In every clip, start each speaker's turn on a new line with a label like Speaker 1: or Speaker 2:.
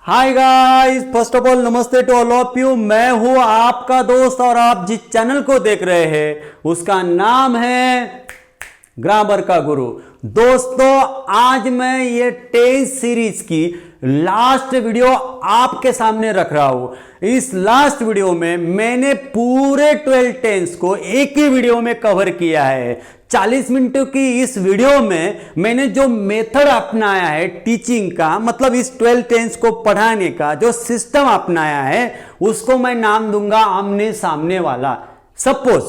Speaker 1: Hi guys, first of all नमस्ते to all of you. मैं हूं आपका दोस्त और आप जिस चैनल को देख रहे हैं उसका नाम है ग्रामर का गुरु। दोस्तों, आज मैं ये टेंस सीरीज की लास्ट वीडियो आपके सामने रख रहा हूं। इस लास्ट वीडियो में मैंने पूरे 12 टेंस को एक ही वीडियो में कवर किया है। 40 मिनटों की इस वीडियो में मैंने जो मेथड अपनाया है टीचिंग का, मतलब इस 12 टेंस को पढ़ाने का जो सिस्टम अपनाया है, उसको मैं नाम दूंगा आमने सामने वाला। सपोज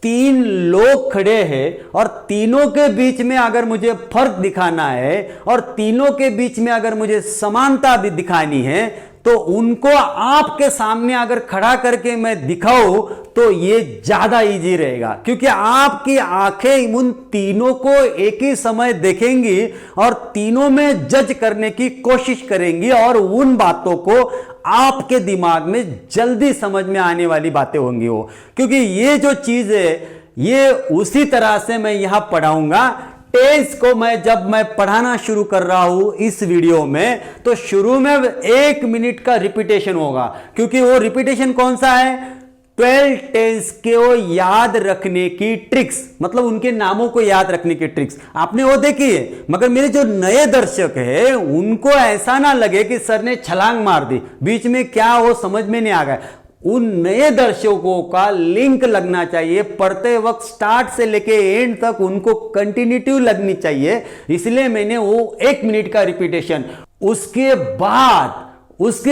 Speaker 1: 3 लोग खड़े हैं और तीनों के बीच में अगर मुझे फर्क दिखाना है और तीनों के बीच में अगर मुझे समानता भी दिखानी है तो उनको आपके सामने अगर खड़ा करके मैं दिखाऊं तो ये ज्यादा इजी रहेगा, क्योंकि आपकी आंखें उन तीनों को एक ही समय देखेंगी और तीनों में जज करने की कोशिश करेंगी और उन बातों को आपके दिमाग में जल्दी समझ में आने वाली बातें होंगी वो। क्योंकि ये जो चीज है ये उसी तरह से मैं यहां पढ़ाऊंगा। टेंस को जब मैं पढ़ाना शुरू कर रहा हूं इस वीडियो में, तो शुरू में 1 मिनट का रिपीटेशन होगा, क्योंकि वो रिपीटेशन कौन सा है? 12 टेंस को याद रखने की ट्रिक्स, मतलब उनके नामों को याद रखने की ट्रिक्स आपने वो देखी है। मगर मेरे जो नए दर्शक हैं उनको ऐसा ना लगे कि सर ने छलांग मार दी, बीच में क्या वो समझ में नहीं आ गया। उन नए दर्शकों का लिंक लगना चाहिए, पढ़ते वक्त स्टार्ट से लेके एंड तक उनको कंटिन्यूटी लगनी चाहिए। इसलिए मैंने वो 1 मिनट का रिपीटेशन, उसके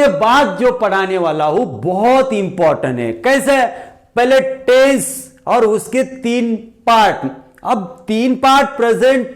Speaker 1: बाद जो पढ़ाने वाला हूं बहुत इंपॉर्टेंट है। कैसे? पहले टेंस और उसके 3 पार्ट। अब 3 पार्ट, प्रेजेंट,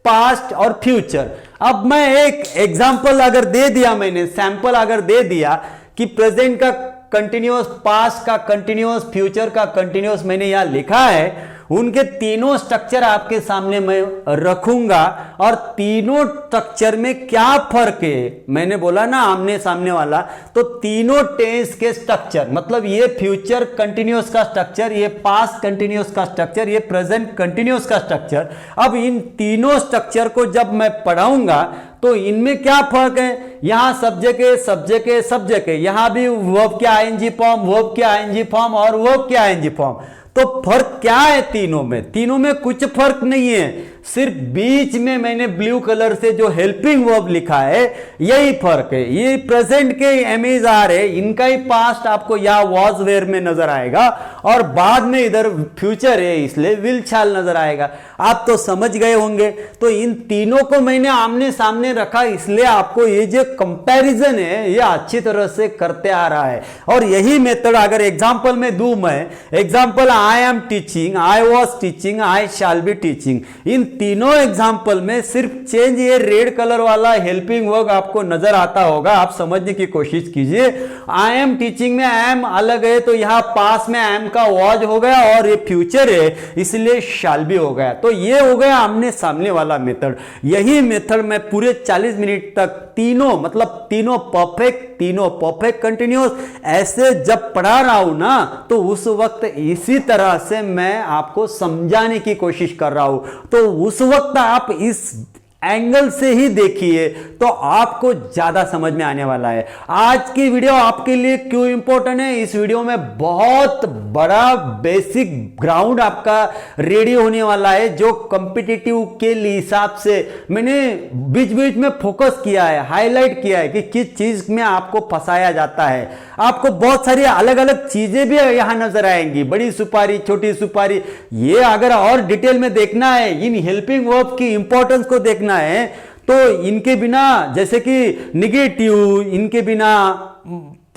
Speaker 1: पास्ट और फ्यूचर। अब मैं एक एग्जांपल अगर दे दिया, मैंने सैंपल अगर दे दिया कि प्रेजेंट का कंटिन्यूअस, पास्ट का कंटिन्यूअस, फ्यूचर का कंटिन्यूअस मैंने यहां लिखा है, उनके तीनों स्ट्रक्चर आपके सामने मैं रखूंगा और तीनों स्ट्रक्चर में क्या फर्क है मैंने बोला ना आमने सामने वाला। तो तीनों टेंस के स्ट्रक्चर, मतलब ये फ्यूचर कंटिन्यूअस का स्ट्रक्चर, ये पास्ट कंटिन्यूअस का स्ट्रक्चर, ये प्रेजेंट कंटिन्यूअस का स्ट्रक्चर। अब इन तीनों स्ट्रक्चर को जब मैं पढ़ाऊंगा तो इनमें क्या फर्क है? यहां सब्जेक्ट है, यहां भी वर्ब के आईएनजी फॉर्म, वर्ब के आईएनजी फॉर्म और वर्ब के आईएनजी फॉर्म। तो फर्क क्या है तीनों में? तीनों में कुछ फर्क नहीं है, सिर्फ बीच में मैंने ब्लू कलर से जो हेल्पिंग वर्ब लिखा है यही फर्क है। ये प्रेजेंट के एमएज आर है, इनका ही पास्ट आपको या वॉज वेयर में नजर आएगा और बाद में इधर फ्यूचर है इसलिए विल छाल नजर आएगा। आप तो समझ गए होंगे। तो इन तीनों को मैंने आमने सामने रखा, इसलिए आपको ये जो कंपैरिजन है ये अच्छी तरह से करते आ रहा है। और यही मेथड अगर एग्जांपल में दूं मैं, example I am teaching, I was teaching, I shall be teaching. इन तीनों एग्जांपल में सिर्फ चेंज ये रेड कलर वाला हेल्पिंग वर्ब आपको नजर आता होगा, आप समझने की कोशिश कीजिए। आई एम टीचिंग में एम अलग है तो यहां पास में एम का वॉज हो गया और ये फ्यूचर है इसलिए शैल बी हो गया। तो ये हो गया आमने सामने वाला मेथड। यही मेथड मैं पूरे 40 मिनट तक तीनों, मतलब तीनों परफेक्ट कंटिन्यूअस ऐसे जब पढ़ा रहा हूं ना, तो उस वक्त इसी तरह से मैं आपको समझाने की कोशिश कर रहा हूं। तो उस वक्त आप इस एंगल से ही देखिए तो आपको ज्यादा समझ में आने वाला है। आज की वीडियो आपके लिए क्यों इंपॉर्टेंट है? इस वीडियो में बहुत बड़ा बेसिक ग्राउंड आपका रेडी होने वाला है, जो कॉम्पिटिटिव के हिसाब से मैंने बीच बीच में फोकस किया है, हाईलाइट किया है कि किस चीज में आपको फंसाया जाता है। आपको बहुत सारी अलग अलग चीजें भी यहां नजर आएंगी, बड़ी सुपारी, छोटी सुपारी। ये अगर और डिटेल में देखना है, इन हेल्पिंग वर्ब की इंपॉर्टेंस को देखना है, तो इनके बिना, जैसे कि निगेटिव, इनके बिना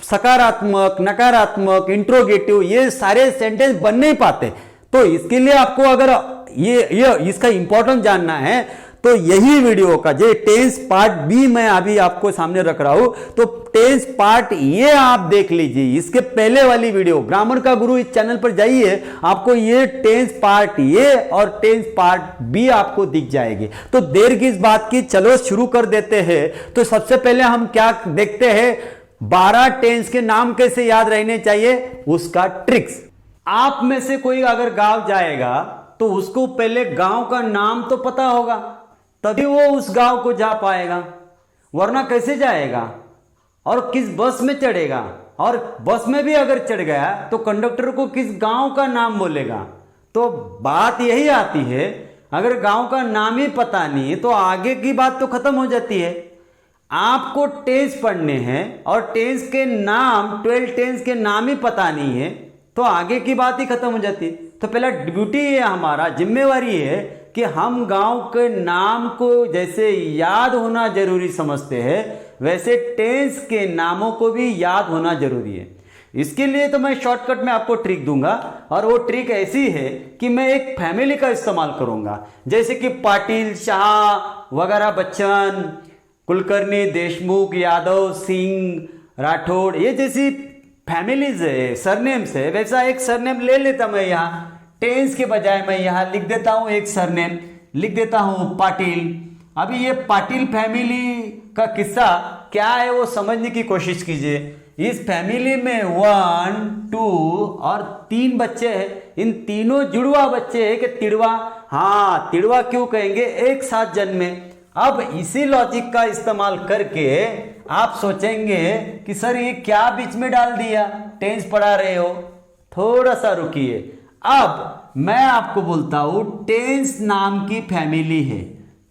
Speaker 1: सकारात्मक, नकारात्मक, इंट्रोगेटिव, ये सारे सेंटेंस बन नहीं पाते। तो इसके लिए आपको अगर ये इसका इंपॉर्टेंस जानना है तो यही वीडियो का जो टेंस पार्ट बी मैं अभी आपको सामने रख रहा हूं, तो टेंस पार्ट ये आप देख लीजिए। इसके पहले वाली वीडियो ग्रामर का गुरु इस चैनल पर जाइए, आपको ये टेंस पार्ट ए और टेंस पार्ट बी आपको दिख जाएगी। तो देर किस बात की, चलो शुरू कर देते हैं। तो सबसे पहले हम क्या देखते हैं, 12 टेंस के नाम कैसे याद रहने चाहिए, उसका ट्रिक्स। आप में से कोई अगर गांव जाएगा तो उसको पहले गांव का नाम तो पता होगा, तभी वो उस गांव को जा पाएगा, वरना कैसे जाएगा? और किस बस में चढ़ेगा, और बस में भी अगर चढ़ गया तो कंडक्टर को किस गांव का नाम बोलेगा। तो बात यही आती है, अगर गांव का नाम ही पता नहीं है तो आगे की बात तो खत्म हो जाती है। आपको टेंस पढ़ने हैं और टेंस के नाम, 12 टेंस के नाम ही पता नहीं है तो आगे की बात ही खत्म हो जाती है। तो पहला ड्यूटी है हमारा, जिम्मेवारी है कि हम गांव के नाम को जैसे याद होना जरूरी समझते हैं वैसे टेंस के नामों को भी याद होना जरूरी है। इसके लिए तो मैं शॉर्टकट में आपको ट्रिक दूंगा, और वो ट्रिक ऐसी है कि मैं एक फैमिली का इस्तेमाल करूंगा, जैसे कि पाटिल, शाह वगैरह, बच्चन, कुलकर्णी, देशमुख, यादव, सिंह, राठौड़, ये जैसी फैमिलीज है, सरनेम्स है, वैसा एक सरनेम ले लेता मैं यहाँ टेंस के बजाय। मैं यहाँ लिख देता हूँ एक सरनेम, लिख देता हूँ पाटिल। अभी ये पाटिल फैमिली का किस्सा क्या है वो समझने की कोशिश कीजिए। इस फैमिली में 1, 2 और 3 बच्चे हैं। इन तीनों जुड़वा बच्चे हैं कि तिड़वा, हाँ तिड़वा क्यों कहेंगे, एक साथ जन्मे। अब इसी लॉजिक का इस्तेमाल करके आप सोचेंगे कि सर ये क्या बीच में डाल दिया, टेंस पढ़ा रहे हो, थोड़ा सा रुकिए। अब मैं आपको बोलता हूं टेंस नाम की फैमिली है।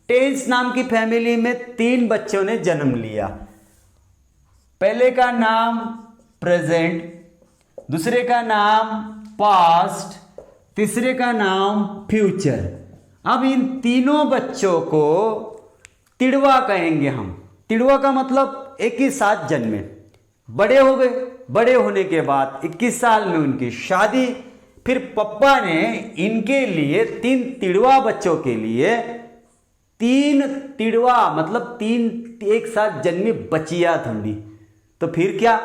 Speaker 1: टेंस नाम की फैमिली में 3 बच्चों ने जन्म लिया। पहले का नाम प्रेजेंट, दूसरे का नाम पास्ट, तीसरे का नाम फ्यूचर। अब इन तीनों बच्चों को तिड़वा कहेंगे हम। तिड़वा का मतलब एक ही साथ जन्मे, बड़े हो गए, बड़े होने के बाद 21 साल में उनकी शादी। फिर पप्पा ने इनके लिए 3 तिड़वा बच्चों के लिए 3 तिड़वा मतलब 3 एक साथ जन्मी बचिया ढूंढी। तो फिर क्या,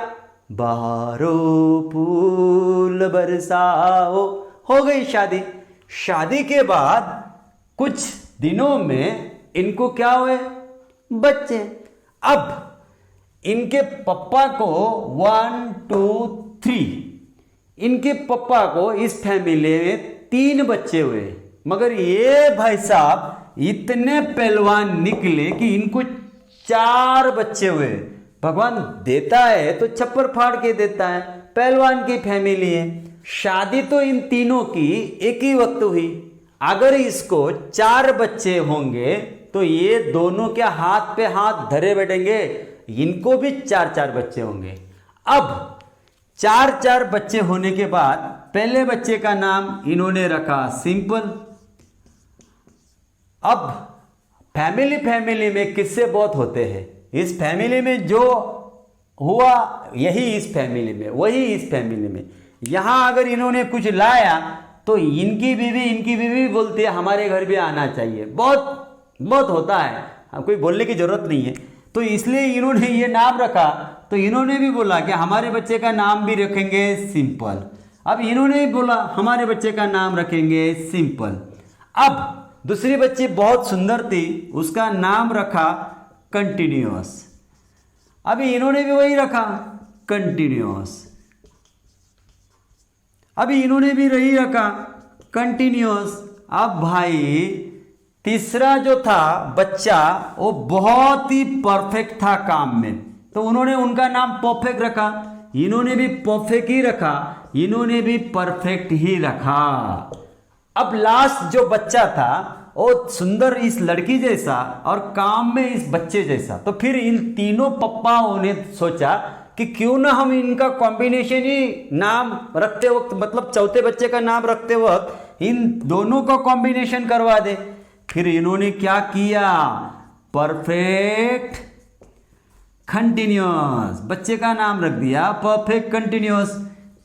Speaker 1: बारो फूल बरसाओ, हो गई शादी। शादी के बाद कुछ दिनों में इनको क्या हुए, बच्चे। अब इनके पप्पा को 1, 2, 3, इनके पप्पा को इस फैमिली में 3 बच्चे हुए, मगर ये भाई साहब इतने पहलवान निकले कि इनको 4 बच्चे हुए। भगवान देता है तो छप्पर फाड़ के देता है, पहलवान की फैमिली है। शादी तो इन तीनों की एक ही वक्त हुई। अगर इसको 4 बच्चे होंगे तो ये दोनों क्या हाथ पे हाथ धरे बैठेंगे, इनको भी 4-4 बच्चे होंगे। अब 4-4 बच्चे होने के बाद पहले बच्चे का नाम इन्होंने रखा सिंपल। अब फैमिली में किस्से बहुत होते हैं। इस फैमिली में जो हुआ यही इस फैमिली में, वही इस फैमिली में। यहां अगर इन्होंने कुछ लाया तो इनकी बीवी बोलती है हमारे घर भी आना चाहिए। बहुत बहुत होता है, कोई बोलने की जरूरत नहीं है। तो इसलिए इन्होंने ये नाम रखा। तो इन्होंने भी बोला कि हमारे बच्चे का नाम भी रखेंगे सिंपल। अब इन्होंने भी बोला हमारे बच्चे का नाम रखेंगे सिंपल। अब दूसरी बच्ची बहुत सुंदर थी, उसका नाम रखा कंटिन्यूअस। अभी इन्होंने भी वही रखा कंटिन्यूअस। अभी इन्होंने भी वही रखा कंटिन्यूअस। अब भाई तीसरा जो था बच्चा वो बहुत ही परफेक्ट था काम में, तो उन्होंने उनका नाम परफेक्ट रखा। इन्होंने भी परफेक्ट ही रखा, इन्होंने भी परफेक्ट ही रखा। अब लास्ट जो बच्चा था वो सुंदर इस लड़की जैसा और काम में इस बच्चे जैसा। तो फिर इन तीनों पप्पाओं ने सोचा कि क्यों ना हम इनका कॉम्बिनेशन ही नाम रखते वक्त, मतलब चौथे बच्चे का नाम रखते वक्त इन दोनों का कॉम्बिनेशन करवा दे। फिर इन्होंने क्या किया, परफेक्ट कंटिन्यूअस, बच्चे का नाम रख दिया परफेक्ट कंटिन्यूअस।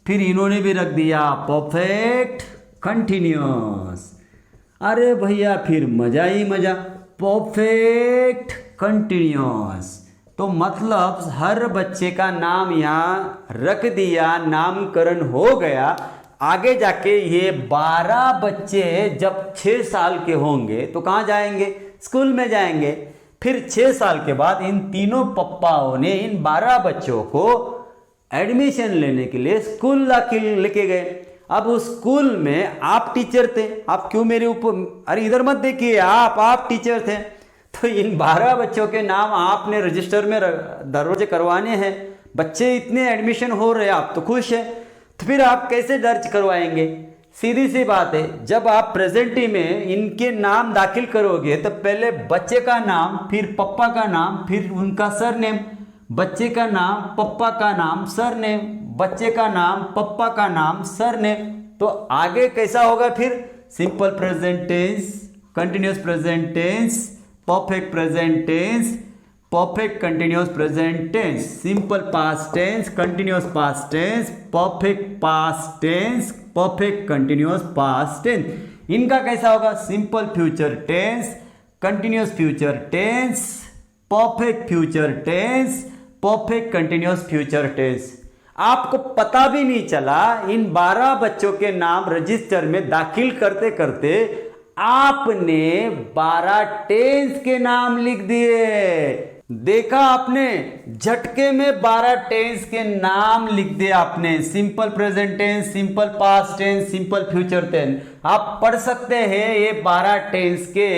Speaker 1: फिर इन्होंने भी रख दिया परफेक्ट कंटिन्यूअस। अरे भैया फिर मजा ही मजा, परफेक्ट कंटिन्यूअस। तो मतलब हर बच्चे का नाम यहाँ रख दिया, नामकरण हो गया। आगे जाके ये 12 बच्चे जब 6 साल के होंगे तो कहाँ जाएंगे, स्कूल में जाएंगे। फिर 6 साल के बाद इन तीनों पप्पाओं ने इन 12 बच्चों को एडमिशन लेने के लिए स्कूल लेके गए। अब उस स्कूल में आप टीचर थे, आप क्यों मेरे ऊपर, अरे इधर मत देखिए, आप टीचर थे। तो इन 12 बच्चों के नाम आपने रजिस्टर में दर्ज करवाने हैं। बच्चे इतने एडमिशन हो रहे हैं, आप तो खुश है, तो फिर आप कैसे दर्ज करवाएंगे? सीधी सी बात है, जब आप प्रेजेंटी में इनके नाम दाखिल करोगे तो पहले बच्चे का नाम, फिर पप्पा का नाम, फिर उनका सरनेम, बच्चे का नाम, पप्पा का नाम, सरनेम, बच्चे का नाम, पप्पा का नाम, सरनेम। तो आगे कैसा होगा फिर? Simple present tense, continuous present tense, perfect present tense, perfect continuous present tense, simple past tense, continuous past tense, perfect past tense, perfect continuous past tense. इनका कैसा होगा? Simple future tense, continuous future tense, perfect future tense, perfect continuous future tense. आपको पता भी नहीं चला, इन 12 बच्चों के नाम रजिस्टर में दाखिल करते करते आपने 12 टेंस के नाम लिख दिए। देखा आपने, झटके में 12 टेंस के नाम लिख दिए आपने। Simple present tense, simple past tense, simple future tense. आप पढ़ सकते हैं ये 12 टेंस के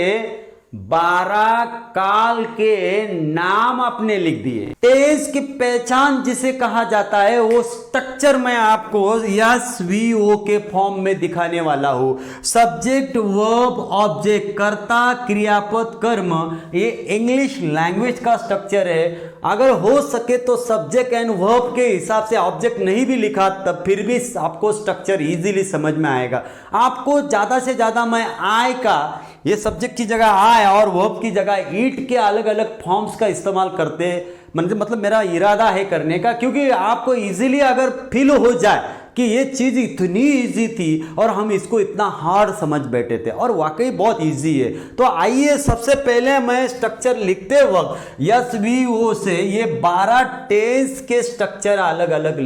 Speaker 1: 12 काल के नाम आपने लिख दिए। टेंस की पहचान जिसे कहा जाता है वो स्ट्रक्चर मैं आपको SVO के फॉर्म में दिखाने वाला हूं। सब्जेक्ट, वर्ब, ऑब्जेक्ट, कर्ता, क्रियापद, कर्म, ये इंग्लिश लैंग्वेज का स्ट्रक्चर है। अगर हो सके तो सब्जेक्ट एंड वर्ब के हिसाब से ऑब्जेक्ट नहीं भी लिखा तब फिर भी आपको स्ट्रक्चर इजीली समझ में आएगा। आपको ज्यादा से ज्यादा मैं आई का, ये सब्जेक्ट की जगह आई और वर्ब की जगह ईट के अलग अलग फॉर्म्स का इस्तेमाल करते, मतलब मेरा इरादा है करने का, क्योंकि आपको इजीली अगर फील हो जाए कि ये चीज इतनी इजी थी और हम इसको इतना हार्ड समझ बैठे थे, और वाकई बहुत इजी है। तो आइए सबसे पहले मैं स्ट्रक्चर लिखते वक्त SVO से ये 12 टेंस के स्ट्रक्चर अलग अलग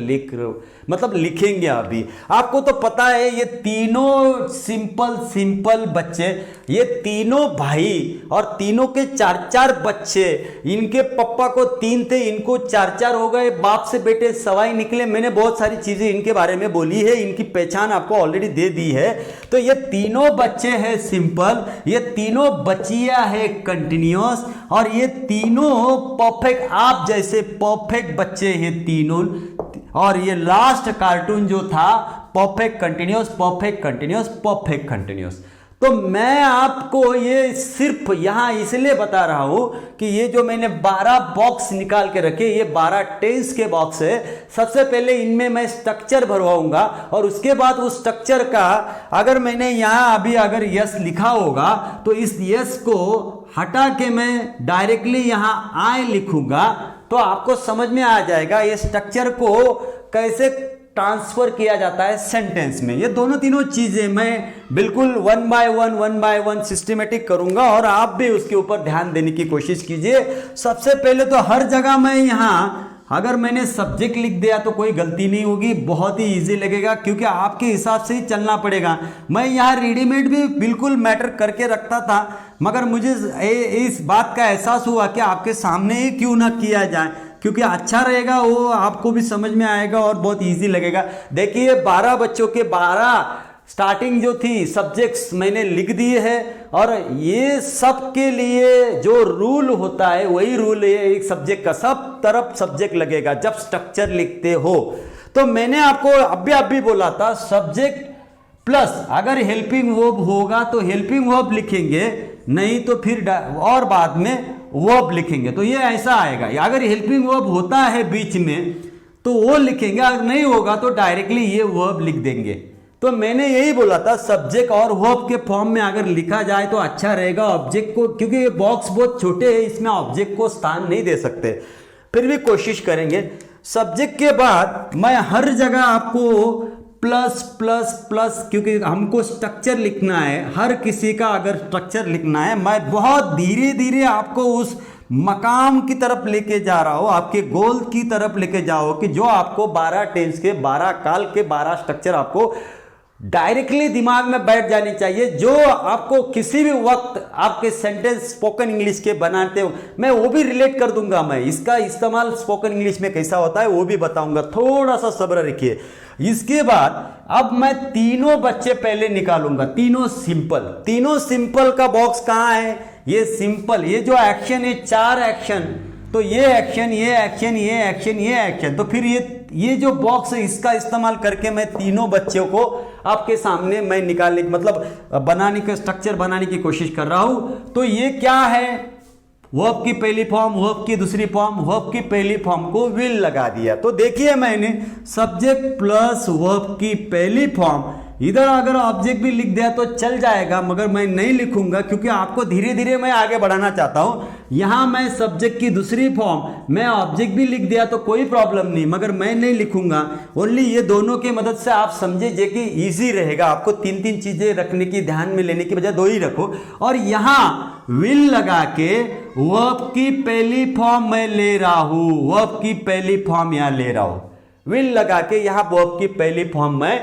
Speaker 1: लिखेंगे। अभी आपको तो पता है ये तीनों सिंपल बच्चे, ये तीनों भाई और तीनों के 4-4 बच्चे, इनके पप्पा को 3 थे, इनको 4-4 हो गए, बाप से बेटे सवाई निकले। मैंने बहुत सारी चीजें इनके बारे में बोली है, इनकी पहचान आपको ऑलरेडी दे दी है। तो ये तीनों बच्चे हैं सिंपल, ये तीनों बच्चियां है कंटिन्यूअस, और ये तीनों परफेक्ट, आप जैसे परफेक्ट बच्चे हैं तीनों। और ये लास्ट कार्टून जो था perfect continuous, perfect continuous, perfect continuous. तो मैं आपको ये सिर्फ यहां इसलिए बता रहा हूं कि ये जो मैंने 12 बॉक्स निकाल के रखे, ये 12 टेंस के बॉक्स है। सबसे पहले इनमें मैं स्ट्रक्चर भरवाऊंगा और उसके बाद उस स्ट्रक्चर का, अगर मैंने यहां अभी अगर यस लिखा होगा तो इस यस को हटा के मैं डायरेक्टली यहां आई लिखूंगा, तो आपको समझ में आ जाएगा ये स्ट्रक्चर को कैसे ट्रांसफर किया जाता है सेंटेंस में। ये दोनों तीनों चीजें मैं बिल्कुल 1 बाय 1 सिस्टमेटिक करूंगा, और आप भी उसके ऊपर ध्यान देने की कोशिश कीजिए। सबसे पहले तो हर जगह मैं यहां अगर मैंने सब्जेक्ट लिख दिया तो कोई गलती नहीं होगी, बहुत ही इजी लगेगा, क्योंकि आपके हिसाब से ही चलना पड़ेगा। मैं यहाँ रेडीमेड भी बिल्कुल मैटर करके रखता था, मगर मुझे इस बात का एहसास हुआ कि आपके सामने ही क्यों ना किया जाए, क्योंकि अच्छा रहेगा, वो आपको भी समझ में आएगा और बहुत इजी लगेगा। देखिए 12 बच्चों के 12 स्टार्टिंग जो थी सब्जेक्ट्स मैंने लिख दिए हैं, और ये सब के लिए जो रूल होता है वही रूल है। एक सब्जेक्ट का सब तरफ सब्जेक्ट लगेगा जब स्ट्रक्चर लिखते हो। तो मैंने आपको अभी बोला था सब्जेक्ट प्लस अगर हेल्पिंग वर्ब होगा तो हेल्पिंग वर्ब लिखेंगे, नहीं तो फिर और बाद में वर्ब लिखेंगे। तो ये ऐसा आएगा, अगर हेल्पिंग वर्ब होता है बीच में तो वो लिखेंगे, अगर नहीं होगा तो डायरेक्टली ये वर्ब लिख देंगे। तो मैंने यही बोला था सब्जेक्ट और वर्ब के फॉर्म में अगर लिखा जाए तो अच्छा रहेगा। ऑब्जेक्ट को, क्योंकि ये बॉक्स बहुत छोटे हैं, इसमें ऑब्जेक्ट को स्थान नहीं दे सकते, फिर भी कोशिश करेंगे। सब्जेक्ट के बाद मैं हर जगह आपको प्लस प्लस प्लस, क्योंकि हमको स्ट्रक्चर लिखना है, हर किसी का अगर स्ट्रक्चर लिखना है, मैं बहुत धीरे धीरे आपको उस मकाम की तरफ लेके जा रहा हूं, आपके गोल की तरफ लेके जाओ कि जो आपको 12 टेंस के 12 काल के 12 स्ट्रक्चर आपको डायरेक्टली दिमाग में बैठ जानी चाहिए, जो आपको किसी भी वक्त आपके सेंटेंस स्पोकन इंग्लिश के बनाते हो, मैं वो भी रिलेट कर दूंगा। मैं इसका इस्तेमाल स्पोकन इंग्लिश में कैसा होता है वो भी बताऊंगा, थोड़ा सा सब्र रखिए। इसके बाद अब मैं तीनों बच्चे पहले निकालूंगा, तीनों सिंपल का बॉक्स कहां है? ये सिंपल, ये जो एक्शन है 4 एक्शन, तो ये एक्शन, ये एक्शन, ये एक्शन, ये एक्शन, तो फिर ये जो बॉक्स है इसका इस्तेमाल करके मैं तीनों बच्चों को आपके सामने मैं निकालने मतलब बनाने का स्ट्रक्चर बनाने की कोशिश कर रहा हूं। तो ये क्या है, वर्ब की पहली फॉर्म, वर्ब की दूसरी फॉर्म, वर्ब की पहली फॉर्म को विल लगा दिया। तो देखिए मैंने सब्जेक्ट प्लस वर्ब की पहली फॉर्म, इधर अगर ऑब्जेक्ट भी लिख दिया तो चल जाएगा, मगर मैं नहीं लिखूंगा क्योंकि आपको धीरे धीरे मैं आगे बढ़ाना चाहता हूं। यहां मैं सब्जेक्ट की दूसरी फॉर्म, मैं ऑब्जेक्ट भी लिख दिया तो कोई प्रॉब्लम नहीं, मगर मैं नहीं लिखूंगा। ओनली ये दोनों की मदद से आप समझे जे कि इजी रहेगा, आपको 3 चीजें रखने की, ध्यान में लेने की बजाय 2 ही रखो। और यहां विल लगा के वर्ब की पहली फॉर्म मैं ले रहा हूं, वर्ब की पहली फॉर्म यहां ले रहा हूं, विल लगा के यहां वर्ब की पहली फॉर्म मैं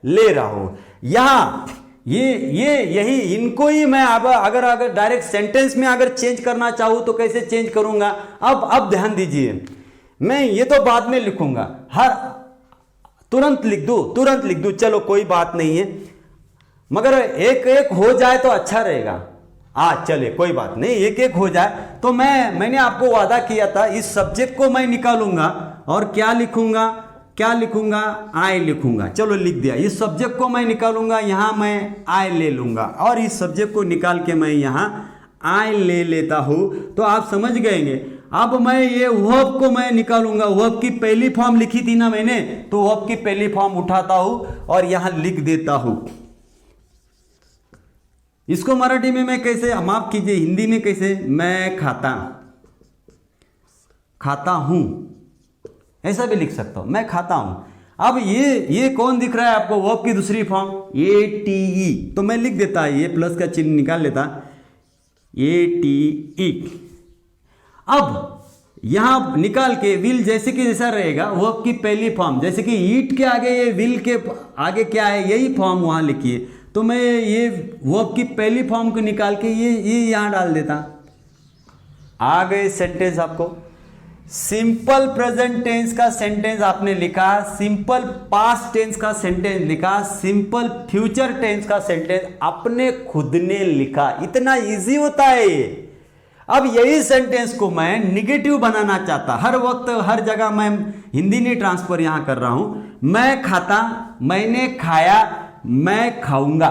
Speaker 1: ले रहा हूं। यहां यही इनको ही मैं अगर डायरेक्ट सेंटेंस में अगर चेंज करना चाहूं तो कैसे चेंज करूंगा। अब ध्यान दीजिए, मैं ये तो बाद में लिखूंगा, तुरंत लिख दूं, चलो कोई बात नहीं है, मगर एक एक हो जाए तो अच्छा रहेगा। चले कोई बात नहीं, एक एक हो जाए तो मैंने आपको वादा किया था इस सब्जेक्ट को मैं निकालूंगा और क्या लिखूंगा, आई लिखूंगा। चलो लिख दिया, इस सब्जेक्ट को मैं निकालूंगा, यहां मैं आई ले लूंगा और इस सब्जेक्ट को निकाल के मैं यहां आई ले लेता हूं। तो आप समझ गएंगे। अब मैं ये वर्ब को मैं निकालूंगा, वर्ब की पहली फॉर्म लिखी थी ना मैंने, तो वर्ब की पहली फॉर्म उठाता हूं और यहां लिख देता हूं। इसको मराठी में मैं कैसे, माफ कीजिए हिंदी में कैसे, मैं खाता हूं, ऐसा भी लिख सकता हूं, मैं खाता हूं। अब ये कौन दिख रहा है आपको, वर्ब की दूसरी फॉर्म ATE, तो मैं लिख देता, ये प्लस का चिन्ह निकाल लेता, ATE। अब यहां निकाल के विल जैसे कि जैसा रहेगा, वर्ब की पहली फॉर्म, जैसे कि ईट के आगे ये विल के आगे क्या है, यही फॉर्म वहां लिखिए। तो मैं ये वर्ब की पहली फॉर्म को निकाल के ये यहां डाल देता, आ गए सेंटेंस आपको। सिंपल प्रेजेंट टेंस का सेंटेंस आपने लिखा, सिंपल पास्ट टेंस का सेंटेंस लिखा, सिंपल फ्यूचर टेंस का सेंटेंस अपने खुद ने लिखा। इतना इजी होता है ये। अब यही सेंटेंस को मैं निगेटिव बनाना चाहता, हर वक्त हर जगह मैं हिंदी नहीं ट्रांसफर यहां कर रहा हूं। मैं खाता, मैंने खाया, मैं खाऊंगा,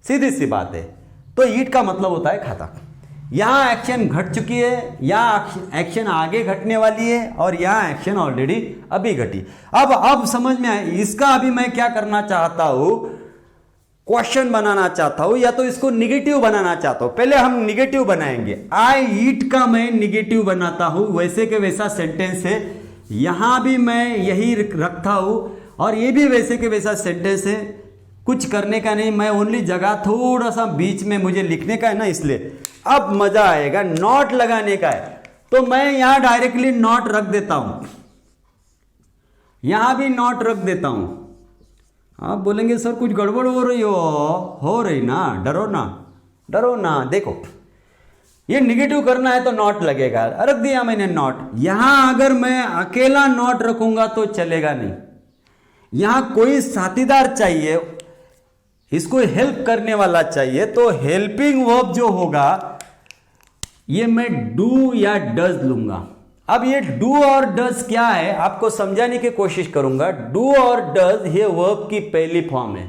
Speaker 1: सीधी सी बात है। तो ईट का मतलब होता है खाता। यहां एक्शन घट चुकी है, यहां एक्शन आगे घटने वाली है और यहां एक्शन ऑलरेडी अभी घटी। अब समझ में आए, इसका अभी मैं क्या करना चाहता हूं, क्वेश्चन बनाना चाहता हूं या तो इसको निगेटिव बनाना चाहता हूं। पहले हम निगेटिव बनाएंगे, आई ईट का मैं निगेटिव बनाता हूं, वैसे के वैसा सेंटेंस है, यहां भी मैं यही रखता हूं और ये भी वैसे के वैसा सेंटेंस है। कुछ करने का नहीं, मैं ओनली जगह थोड़ा सा बीच में मुझे लिखने का है ना, इसलिए अब मजा आएगा। नॉट लगाने का है तो मैं यहां डायरेक्टली नॉट रख देता हूं, यहां भी नॉट रख देता हूं। आप बोलेंगे सर कुछ गड़बड़ हो रही हो रही ना, डरो ना। देखो ये निगेटिव करना है तो नॉट लगेगा, रख दिया मैंने नॉट। यहां अगर मैं अकेला नॉट रखूंगा तो चलेगा नहीं, यहां कोई साथीदार चाहिए, इसको हेल्प करने वाला चाहिए। तो हेल्पिंग वर्ब जो होगा ये मैं डू या डज लूंगा। अब ये डू और डज क्या है आपको समझाने की कोशिश करूंगा। डू और डज ये वर्ब की पहली फॉर्म है।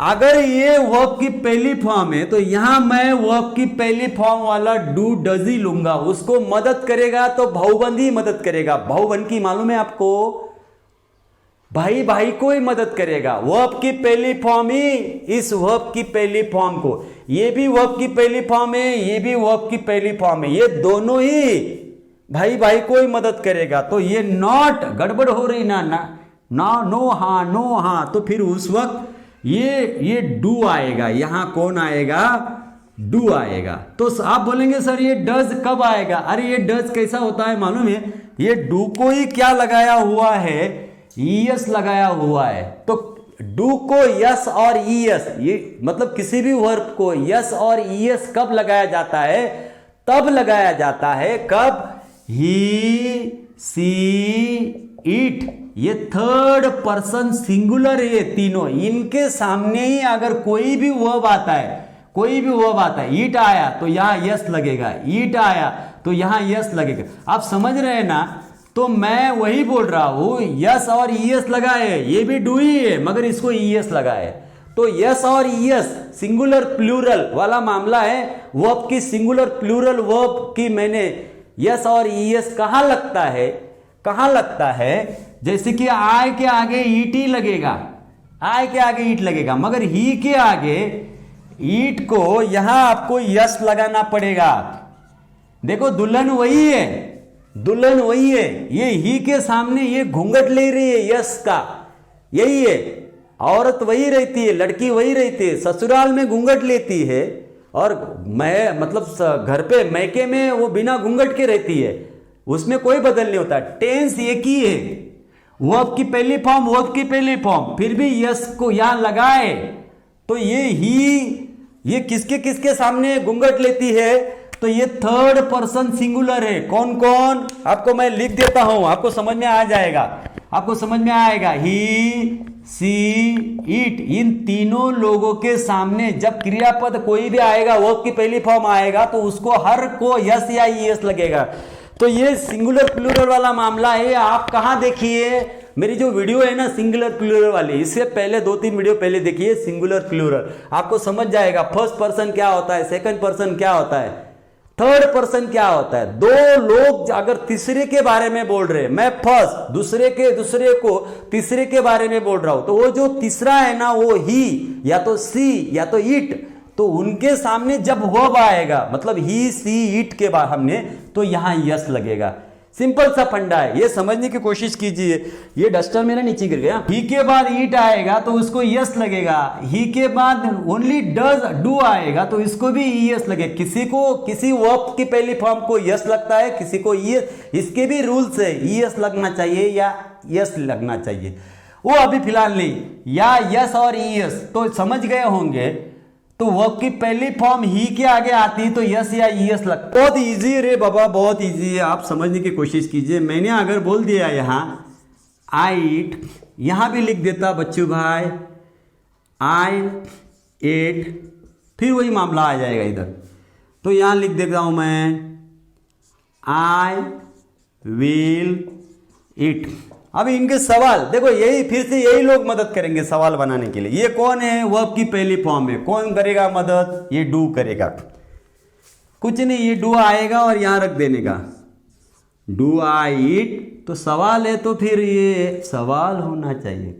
Speaker 1: अगर ये वर्ब की पहली फॉर्म है तो यहां मैं वर्ब की पहली फॉर्म वाला डू डज ही लूंगा। उसको मदद करेगा तो भाऊबंद ही मदद करेगा। भाऊबंद की मालूम है आपको, भाई को ही मदद करेगा। वर्ब की पहली फॉर्म ही इस वर्ब की पहली फॉर्म को, ये भी वर्ब की पहली फॉर्म है, ये भी वर्ब की पहली फॉर्म है, ये दोनों ही भाई को ही मदद करेगा। तो ये नॉट गड़बड़ हो रही ना नो हाँ, तो फिर उस वक्त ये डू आएगा। यहां कौन आएगा, डू आएगा। तो आप बोलेंगे सर ये डज कब आएगा? अरे ये डज कैसा होता है मालूम है, ये डू को ही क्या लगाया हुआ है, ईएस लगाया हुआ है। तो डू को यस और ईएस, ये मतलब किसी भी वर्ब को यस और ईएस कब लगाया जाता है, तब लगाया जाता है कब, ही सी इट, ये थर्ड पर्सन सिंगुलर है। ये तीनों, इनके सामने ही अगर कोई भी वर्ब आता है, कोई भी वर्ब आता है, ईट आया तो यहां यस लगेगा, ईट आया तो यहां यस लगेगा। आप समझ रहे हैं ना? तो मैं वही बोल रहा हूं, यस और ईएस लगा है, ये भी डू ही है मगर इसको ईएस लगा है। तो यस और ईएस सिंगुलर प्लूरल वाला मामला है। वर्ब की सिंगुलर प्लूरल वर्ब की मैंने यस और ईएस कहां लगता है, कहां लगता है? जैसे कि आई के आगे ईट ही लगेगा, आई के आगे ईट लगेगा, मगर ही के आगे ईट को यहां आपको यस लगाना पड़ेगा। देखो दुल्हन वही है, दुल्हन वही है, ये ही के सामने ये घूंघट ले रही है यस का, यही है। औरत वही रहती है, लड़की वही रहती है, ससुराल में घूंघट लेती है और मैं मतलब घर पे मैके में वो बिना घूंघट के रहती है, उसमें कोई बदल नहीं होता। टेंस एक ही है, वर्ब की पहली फॉर्म, वर्ब की पहली फॉर्म, फिर भी यस को यहां लगाए तो ये ही, ये किसके किसके सामने घूंघट लेती है? तो ये थर्ड पर्सन सिंगुलर है। कौन कौन? आपको मैं लिख देता हूं, आपको समझ में आ जाएगा, आपको समझ में आएगा। ही, सी, इट, इन तीनों लोगों के सामने जब क्रियापद कोई भी आएगा, वर्ब की पहली फॉर्म आएगा तो उसको हर को यस या ईएस लगेगा। तो ये सिंगुलर प्लूरल वाला मामला है। आप कहां देखिए, मेरी जो वीडियो है ना सिंगुलर प्लूरल वाली, इससे पहले 2-3 वीडियो पहले देखिए सिंगुलर प्लूरल, आपको समझ जाएगा फर्स्ट पर्सन क्या होता है, सेकंड पर्सन क्या होता है, थर्ड पर्सन क्या होता है। दो लोग अगर तीसरे के बारे में बोल रहे हैं, मैं फर्स्ट, दूसरे को तीसरे के बारे में बोल रहा हूं, तो वो जो तीसरा है ना वो ही या तो सी या तो इट, तो उनके सामने जब वर्ब आएगा मतलब ही, सी, इट के बाद हमने, तो यहां यस लगेगा। सिंपल सा फंडा है, ये समझने की कोशिश कीजिए। ये डस्टर मेरा नीचे गिर गया। ही के बाद ईट आएगा तो उसको यस लगेगा, ही के बाद ओनली डज, डू आएगा तो इसको भी ईएस लगेगा। किसी को किसी वर्ब की पहली फॉर्म को यस लगता है, किसी को ईएस, इसके भी रूल्स है, ईएस लगना चाहिए या यस लगना चाहिए, वो अभी फिलहाल नहीं, या यस और ईएस तो समझ गए होंगे। तो वर्ब की पहली फॉर्म ही के आगे आती तो यस या ईएस लगता। बहुत इजी रे बाबा, बहुत इजी है, आप समझने की कोशिश कीजिए। मैंने अगर बोल दिया यहां आई इट, यहां भी लिख देता बच्चू भाई आई एट, फिर वही मामला आ जाएगा इधर। तो यहां लिख देता हूं मैं आई विल इट। अब इनके सवाल देखो, यही फिर से यही लोग मदद करेंगे सवाल बनाने के लिए। ये कौन है? वर्ब की पहली फॉर्म है, कौन करेगा मदद? ये डू करेगा। कुछ नहीं, ये डू आएगा और यहां रख देने का, डू आई इट। तो सवाल है तो फिर ये सवाल होना चाहिए,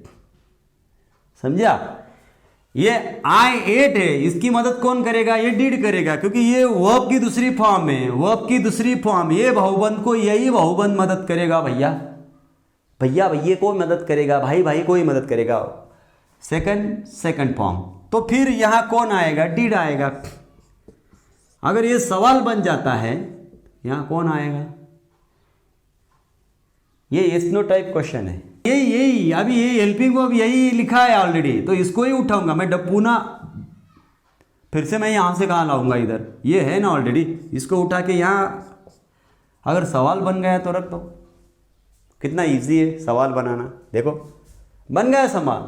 Speaker 1: समझा? ये आई एट है, इसकी मदद कौन करेगा? ये डिड करेगा, क्योंकि ये वर्ब की दूसरी फॉर्म है, वर्ब की दूसरी फॉर्म। ये बहुबंद को यही बहुबंद मदद करेगा भैया, भैया भैया कोई मदद करेगा, भाई भाई कोई मदद करेगा, सेकंड फॉर्म। तो फिर यहां कौन आएगा? डिड आएगा। अगर ये सवाल बन जाता है, यहां कौन आएगा? ये यस नो टाइप क्वेश्चन है, यही अभी ये हेल्पिंग वर्ब यही लिखा है ऑलरेडी, तो इसको ही उठाऊंगा मैं डपूना। फिर से मैं यहां से कहां लाऊंगा? इधर ये है ना ऑलरेडी, इसको उठा के यहां अगर सवाल बन गया तो रख दो। कितना इजी है सवाल बनाना, देखो बन गया सवाल।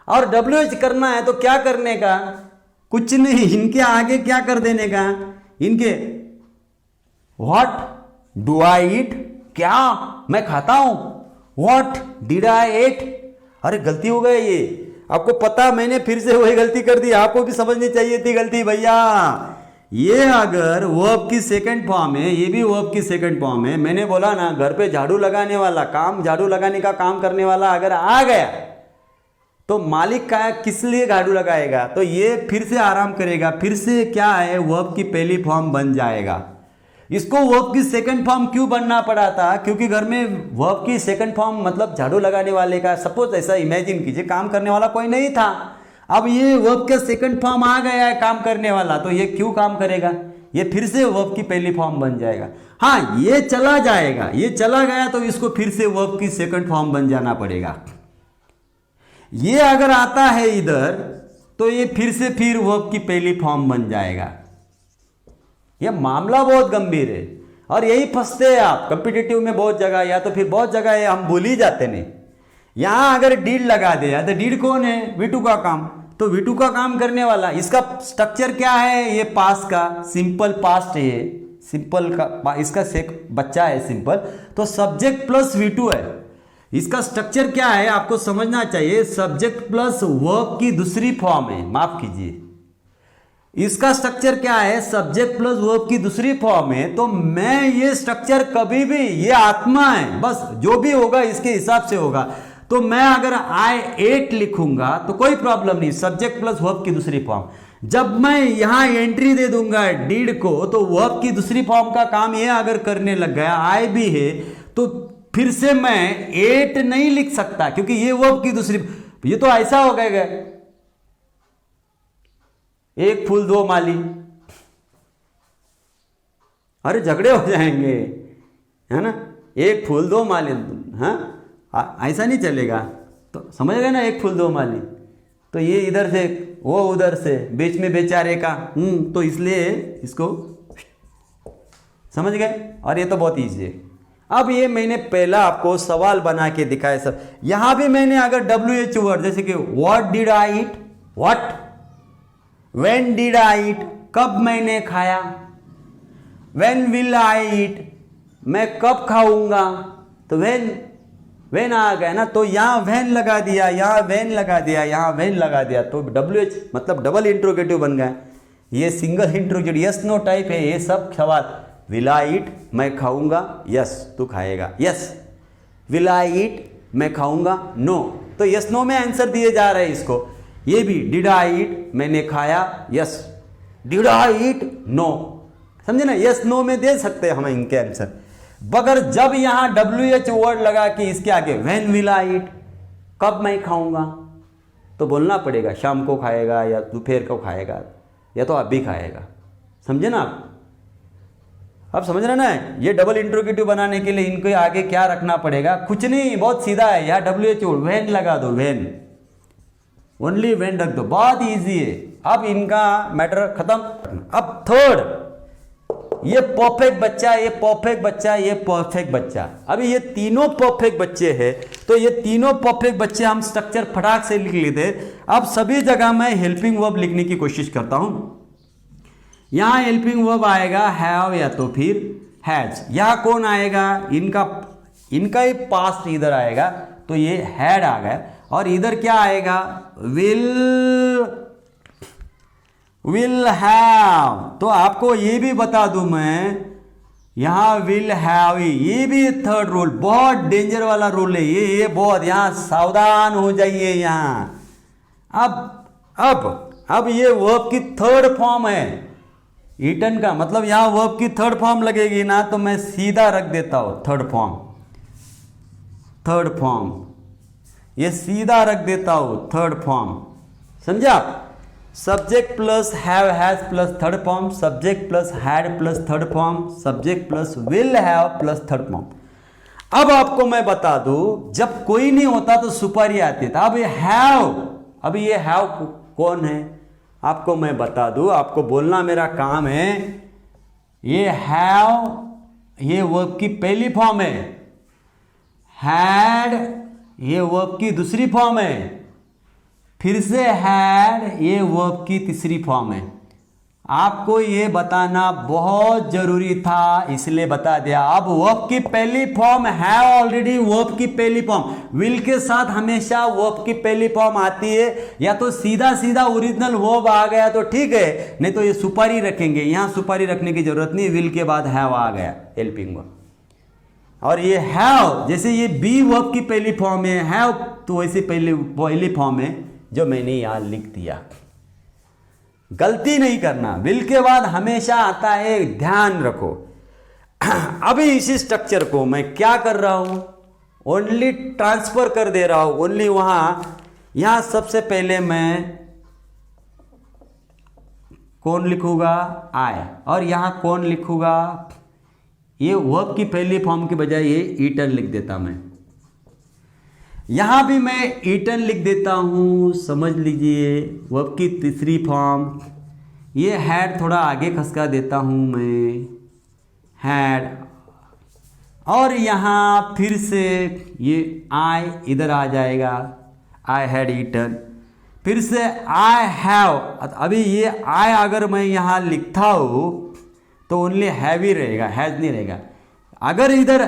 Speaker 1: और WH करना है तो क्या करने का? कुछ नहीं, इनके आगे क्या कर देने का? इनके व्हाट डू आई ईट, क्या मैं खाता हूं? व्हाट डिड आई ईट। अरे गलती हो गई ये, आपको पता, मैंने फिर से वही गलती कर दी, आपको भी समझनी चाहिए थी गलती भैया। ये अगर वर्ब की सेकंड फॉर्म है, ये भी वर्ब की सेकंड फॉर्म है। मैंने बोला ना घर पे झाड़ू लगाने वाला, झाड़ू लगाने का काम करने वाला अगर आ गया तो मालिक का किस लिए झाड़ू लगाएगा? तो ये फिर से आराम करेगा, फिर से क्या है वर्ब की पहली फॉर्म बन जाएगा। इसको वर्ब की सेकंड फॉर्म क्यों बनना पड़ा था? क्योंकि घर में वर्ब की सेकंड फॉर्म मतलब झाड़ू लगाने वाले का, सपोज ऐसा इमेजिन कीजिए काम करने वाला कोई नहीं था, अब ये वर्ब का सेकंड फॉर्म आ गया है काम करने वाला, तो ये क्यों काम करेगा? ये फिर से वर्ब की पहली फॉर्म बन जाएगा। हाँ ये चला जाएगा, ये चला गया तो इसको फिर से वर्ब की सेकंड फॉर्म बन जाना पड़ेगा। ये अगर आता है इधर तो ये फिर वर्ब की पहली फॉर्म बन जाएगा। ये मामला बहुत गंभीर है और यही फंसते हैं आप कॉम्पिटिटिव में बहुत जगह, या तो फिर बहुत जगह हम भूल ही जाते नहीं। यहां अगर डीड लगा दिया तो डीड कौन है? वी2 का काम, तो V2 का काम करने वाला। इसका स्ट्रक्चर क्या है, ये पास्ट का सिंपल पास्ट है, सिंपल का इसका सेक बच्चा है सिंपल, तो सब्जेक्ट प्लस V2 है। इसका स्ट्रक्चर क्या है आपको समझना चाहिए, सब्जेक्ट प्लस वर्ब की दूसरी फॉर्म है, माफ कीजिए, इसका स्ट्रक्चर क्या है, सब्जेक्ट प्लस वर्ब की दूसरी फॉर्म है। तो मैं ये स्ट्रक्चर कभी भी, ये आत्मा है, बस जो भी होगा इसके हिसाब से होगा। तो मैं अगर I ate लिखूंगा तो कोई प्रॉब्लम नहीं, सब्जेक्ट प्लस वर्ब की दूसरी फॉर्म। जब मैं यहां एंट्री दे दूंगा डिड को, तो वर्ब की दूसरी फॉर्म का काम ये अगर करने लग गया, I भी है, तो फिर से मैं ate नहीं लिख सकता, क्योंकि ये वर्ब की दूसरी, ये तो ऐसा हो गया एक फूल दो माली, अरे झगड़े हो जाएंगे, है ना, एक फूल दो माली, हाँ ऐसा नहीं चलेगा। तो समझ गए ना, एक फूल दो माली, तो ये इधर से वो उधर से, बीच में बेचारे का तो इसलिए इसको समझ गए। और ये तो बहुत ईजी है। अब ये मैंने पहला आपको सवाल बना के दिखाया सब। यहां भी मैंने अगर WH वर्ड, जैसे कि what did I eat, what, when did I eat, कब मैंने खाया, व्हेन विल आई ईट, मैं कब खाऊंगा, तो व्हेन आ गया ना, तो यहां व्हेन लगा दिया, यहां व्हेन लगा दिया, यहां व्हेन लगा दिया, तो WH मतलब डबल इंट्रोगेटिव बन गया। ये single interrogative yes no type है। ये सब सवाल, विल आई ईट, मैं खाऊंगा, यस तू खाएगा, यस, विल आई ईट, मैं खाऊंगा, नो, तो यस नो में आंसर दिए जा रहे हैं इसको। ये भी डिड आई ईट, मैंने खाया, yes, did I eat, no, समझे ना, यस नो में दे सकते हैं हम इनके आंसर। मगर जब यहां WH वर्ड लगा कि इसके आगे व्हेन विल आई ईट, कब मैं खाऊंगा, तो बोलना पड़ेगा शाम को खाएगा या दोपहर को खाएगा या तो अभी खाएगा, समझे ना आप समझ रहे ना। ये डबल इंट्रोगेटिव बनाने के लिए इनको आगे क्या रखना पड़ेगा, कुछ नहीं, बहुत सीधा है। यहाँ WH वर्ड व्हेन लगा दो, व्हेन, ओनली व्हेन रख दो, बहुत इजी है। अब इनका मैटर खत्म। अब थर्ड, ये परफेक्ट बच्चा, ये परफेक्ट बच्चा, ये परफेक्ट बच्चा। अभी ये तीनों परफेक्ट बच्चे हैं, तो ये तीनों परफेक्ट बच्चे हम स्ट्रक्चर फटाक से लिख लेते। अब सभी जगह मैं हेल्पिंग वर्ब लिखने की कोशिश करता हूं। यहां हेल्पिंग वर्ब आएगा हैव या तो फिर हैज। यहां कौन आएगा, इनका ही पास्ट इधर आएगा, तो ये हैड आ गया। और इधर क्या आएगा, विल हैव। तो आपको ये भी बता दूं मैं, यहां विल हैव, ये भी थर्ड रूल, बहुत डेंजर वाला रूल है ये बहुत, यहां सावधान हो जाइए। यहां अब ये वर्ब की थर्ड फॉर्म है, ईटन का मतलब यहां वर्ब की थर्ड फॉर्म लगेगी ना, तो मैं सीधा रख देता हूं थर्ड फॉर्म, ये सीधा रख देता हूं थर्ड फॉर्म, समझा। Subject plus have has plus third form, subject plus had plus third form, subject plus will have plus third form. अब आपको मैं बता दूं, जब कोई नहीं होता तो सुपारी आती था। अब ये हैव, अभी ये हैव कौन है आपको मैं बता दूं, आपको बोलना मेरा काम है। ये हैव ये वर्ब की पहली फॉर्म है, हैड ये वर्ब की दूसरी फॉर्म है, फिर से हैड ये वर्ब की तीसरी फॉर्म है। आपको ये बताना बहुत जरूरी था, इसलिए बता दिया। अब वर्ब की पहली फॉर्म है, ऑलरेडी वर्ब की पहली फॉर्म विल के साथ हमेशा वर्ब की पहली फॉर्म आती है। या तो सीधा सीधा ओरिजिनल वर्ब आ गया तो ठीक है, नहीं तो ये सुपारी रखेंगे। यहां सुपारी रखने की जरूरत नहीं, विल के बाद हैव आ गया हेल्पिंग वर्ब। और ये हैव, जैसे ये बी वर्ब की पहली फॉर्म है हैव, तो वैसे पहली फॉर्म है जो मैंने यहां लिख दिया। गलती नहीं करना, विल के बाद हमेशा आता है, ध्यान रखो। अभी इसी स्ट्रक्चर को मैं क्या कर रहा हूं, ओनली ट्रांसफर कर दे रहा हूं, ओनली यहां सबसे पहले मैं कौन लिखूंगा, आय, और यहां कौन लिखूंगा, ये वर्ब की पहली फॉर्म के बजाय ये ईटन लिख देता मैं। यहां भी मैं ईटन लिख देता हूं, समझ लीजिए, वर्ब की तीसरी फॉर्म। ये हैड थोड़ा आगे खसका देता हूं मैं, हैड, और यहां फिर से ये आई इधर आ जाएगा, आई हैड ईटन। फिर से आई हैव, अभी ये आई अगर मैं यहां लिखता हूं तो ओनली हैव ही रहेगा, हैज नहीं रहेगा। अगर इधर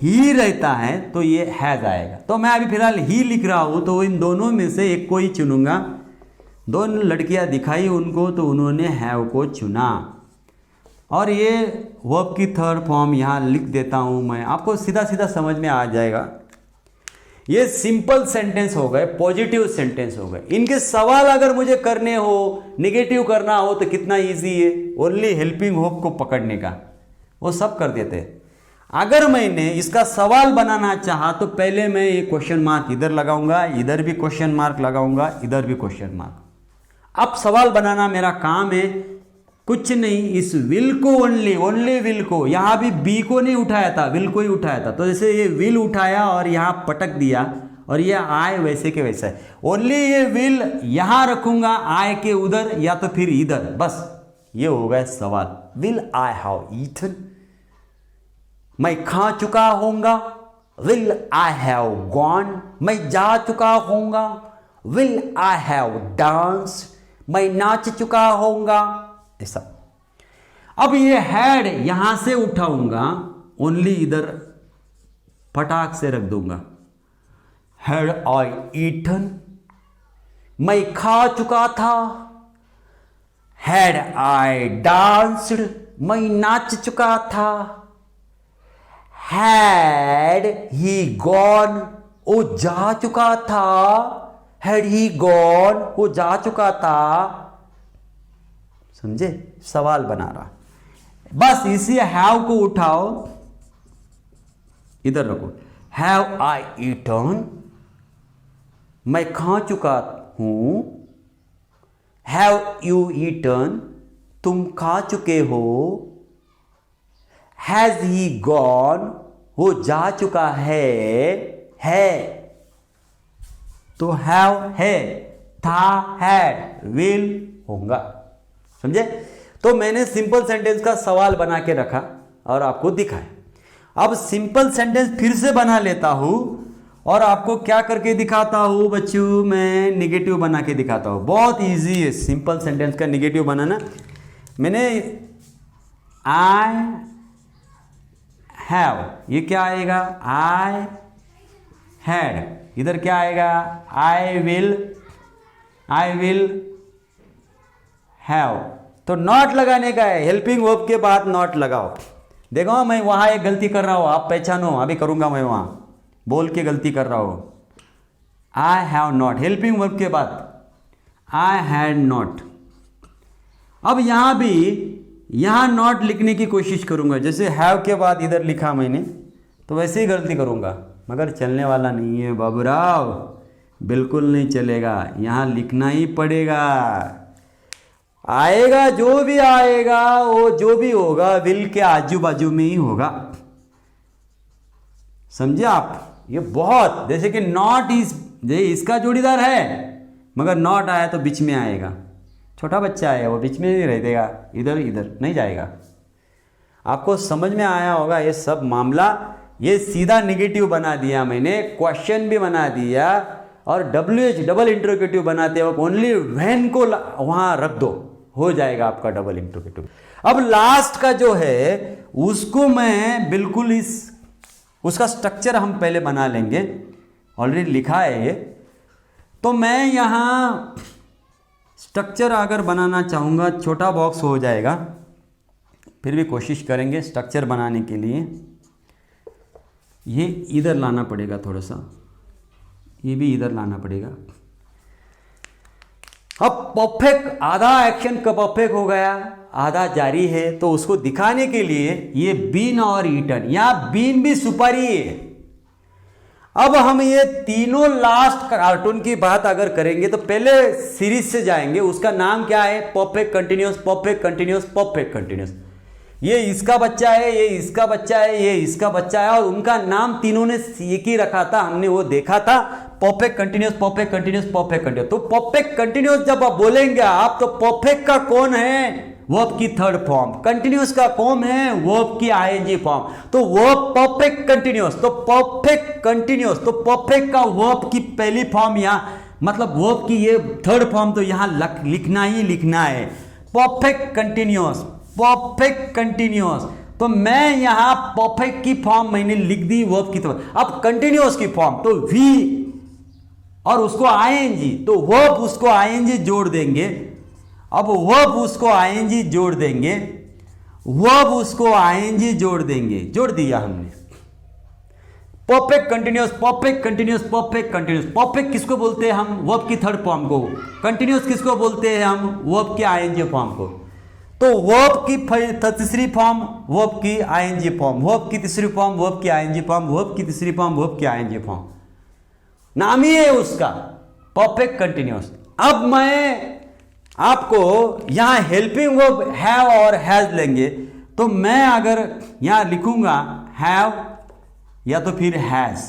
Speaker 1: ही रहता है तो ये हैज आएगा। तो मैं अभी फिलहाल ही लिख रहा हूं, तो इन दोनों में से एक को ही चुनूंगा। दोनों लड़कियां दिखाई उनको, तो उन्होंने हैव को चुना। और ये वर्ब की थर्ड फॉर्म यहां लिख देता हूं मैं, आपको सीधा सीधा समझ में आ जाएगा। ये सिंपल सेंटेंस हो गए, पॉजिटिव सेंटेंस हो गए। इनके सवाल अगर मुझे करने हो, निगेटिव करना हो, तो कितना इजी है, ओनली हेल्पिंग होप को पकड़ने का, वो सब कर देते हैं। अगर मैंने इसका सवाल बनाना चाहा तो पहले मैं ये क्वेश्चन मार्क इधर लगाऊंगा, इधर भी क्वेश्चन मार्क लगाऊंगा, इधर भी क्वेश्चन मार्क। अब सवाल बनाना मेरा काम है, कुछ नहीं, इस विल को ओनली विल को, यहां भी बी को नहीं उठाया था, विल को ही उठाया था। तो जैसे ये विल उठाया और यहां पटक दिया, और ये आय वैसे के वैसा है। ओनली ये विल यहां रखूंगा, आय के उधर या तो फिर इधर, बस ये हो गया सवाल। विल आई हैव ईटन, मैं खा चुका होऊंगा। विल आई हैव गॉन, मैं जा चुका होऊंगा। विल आई हैव डांस, मैं नाच चुका होऊंगा। ऐसा। अब ये हैड यहां से उठाऊंगा, ओनली इधर फटाक से रख दूंगा। हैड आई ईटन, मैं खा चुका था। हैड आई डांस्ड, मैं नाच चुका था। हैड ही गॉन, वो जा चुका था। हैड ही गॉन, वो जा चुका था। समझे, सवाल बना रहा। बस इसी हैव को उठाओ, इधर रखो। हैव आई ईटन, मैं खा चुका हूं। हैव यू ईटन, तुम खा चुके हो। हैज ही गॉन, वो जा चुका है। तो हैव है, था हैड, विल होगा। समझे? तो मैंने सिंपल सेंटेंस का सवाल बना के रखा और आपको दिखाया। अब सिंपल सेंटेंस फिर से बना लेता हूं और आपको क्या करके दिखाता हूं बच्चों, मैं निगेटिव बना के दिखाता हूं। बहुत इजी है सिंपल सेंटेंस का निगेटिव बनाना। मैंने आई हैव, ये क्या आएगा, आई हैड। इधर क्या आएगा, आई विल हैव। तो नॉट लगाने का है, हेल्पिंग वर्ब के बाद नॉट लगाओ। देखो मैं वहां एक गलती कर रहा हूं, आप पहचानो, अभी करूंगा मैं, वहां बोल के गलती कर रहा हूं। I have not, helping verb के बाद आई हैड नॉट। अब यहां भी यहां नॉट लिखने की कोशिश करूंगा, जैसे हैव के बाद इधर लिखा मैंने, तो वैसे ही गलती करूंगा, मगर चलने वाला नहीं है बाबूराव, बिल्कुल नहीं चलेगा। यहां लिखना ही पड़ेगा। आएगा जो भी आएगा, वो जो भी होगा विल के आजू बाजू में ही होगा। समझे आप? ये बहुत, जैसे कि नॉट इज, इसका जोड़ीदार है, मगर नॉट आया तो बीच में आएगा। छोटा बच्चा है, वो बीच में नहीं रहेगा, इधर इधर नहीं जाएगा। आपको समझ में आया होगा ये सब मामला। ये सीधा निगेटिव बना दिया मैंने, क्वेश्चन भी बना दिया, और WH डबल इंट्रोगेटिव बनाते वक्त ओनली व्हेन को वहां रख दो, हो जाएगा आपका डबल इंट्रोगेटिव। अब लास्ट का जो है उसको मैं बिल्कुल उसका स्ट्रक्चर हम पहले बना लेंगे, ऑलरेडी लिखा है ये। तो मैं यहां स्ट्रक्चर अगर बनाना चाहूंगा, छोटा बॉक्स हो जाएगा, फिर भी कोशिश करेंगे स्ट्रक्चर बनाने के लिए। ये इधर लाना पड़ेगा, थोड़ा सा ये भी इधर लाना पड़ेगा। अब परफेक्ट, आधा एक्शन का परफेक्ट हो गया, आधा जारी है। तो उसको दिखाने के लिए ये बीन और ईटन, यहां बीन भी सुपारी है। अब हम ये तीनों लास्ट कार्टून की बात अगर करेंगे तो पहले सीरीज से जाएंगे, उसका नाम क्या है, perfect continuous, perfect continuous, perfect continuous. ये इसका बच्चा है, ये इसका बच्चा है, ये इसका बच्चा है, और उनका नाम तीनों ने एक ही रखा था, हमने वो देखा था, perfect continuous, perfect continuous, perfect continuous. तो परफेक्ट कंटिन्यूअस जब आप बोलेंगे आप, तो परफेक्ट का कौन है, वर्ब की थर्ड फॉर्म, कंटिन्यूअस का कौन है, वर्ब की आईएनजी फॉर्म। तो वर्ब परफेक्ट कंटिन्यूअस, तो परफेक्ट कंटिन्यूअस, तो परफेक्ट का वर्ब की पहली फॉर्म यहां मतलब वर्ब की ये थर्ड फॉर्म तो यहां लिखना ही लिखना है, परफेक्ट कंटिन्यूअस, परफेक्ट कंटिन्यूअस। तो मैं यहां परफेक्ट की फॉर्म मैंने लिख दी वर्ब की तरफ। अब कंटिन्यूअस की फॉर्म तो वी और उसको आईएनजी, तो वर्ब उसको आईएनजी जोड़ देंगे। अब वर्ब उसको आईएनजी जोड़ देंगे, वर्ब उसको आईएनजी जोड़ देंगे, जोड़ दिया हमने। Perfect continuous, perfect continuous, perfect continuous. Perfect किसको बोलते हैं हम? वर्ब की थर्ड फॉर्म को। कंटिन्यूअस किसको बोलते हैं हम? वर्ब की आईएनजी फॉर्म को। तो वर्ब की तीसरी फॉर्म वर्ब की आईएनजी फॉर्म, वर्ब की तीसरी फॉर्म वर्ब की आईएनजी फॉर्म, वर्ब की तीसरी फॉर्म वर्ब की आईएनजी फॉर्म, नाम ही है उसका परफेक्ट कंटिन्यूअस। अब मैं आपको यहां हेल्पिंग वर्ब हैव और हैज लेंगे, तो मैं अगर यहां लिखूंगा हैव या तो फिर हैज,